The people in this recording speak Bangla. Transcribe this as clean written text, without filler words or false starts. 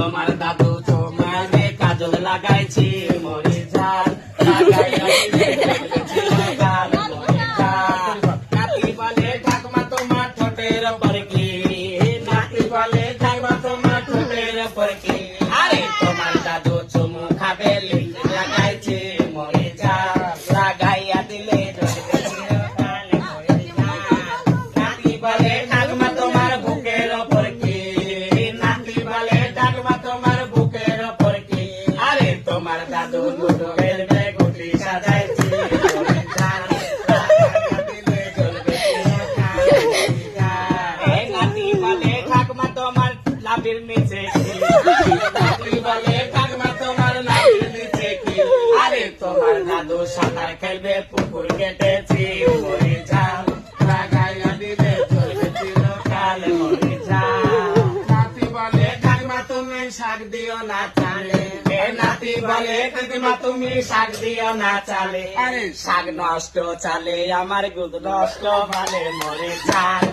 তোমার দাদু তোমারে কাজল লাগাইছি মরে ঝাল লাগাইয়া দিলে ঝলকে চিরকাল মরে ঝাল নাতি বলে ঠাকুমা তোমার ঠোঁটের উপর কি নাতি বলে ঠাকুমা তোমার ঠোঁটের উপর কি আরে তোমার দাদু চুমু খাবে লিখে লাগাইছে মরে ঝাল লাগাইয়া দিলে ঝলকে চিরকাল মরে ঝাল নাতি বলে ঠাকুমা তোমার বুকের উপর কি নাতি বলে ঠাকুমা তোমার বুকের উপর কি আরে তোমার দাদু লুডো খেলবে গুটি সাজাইছে মরে ঝাল লাগাইয়া দিলে ঝলকে চিরকাল মরে ঝাল এ নাতি বলে ঠাকুমা তোমার লাভির নিচে কি নাতি বলে ঠাকুমা তোমার লাভির নিচে কি আরে তোমার দাদু সাঁতার খেলবে পুকুর কেটেছি মরে ঝাল লাগাইয়া দিলে ঝলকে চিরকাল মরে ঝাল নাতি বলে ঠাকুমা তুমি শাক দিও না চালে এ নাতি বলে ঠাকুমা তুমি শাক দিও না চালে আরে শাক নষ্ট চালে আমার গুদ নষ্ট ভালে মরে ঝাল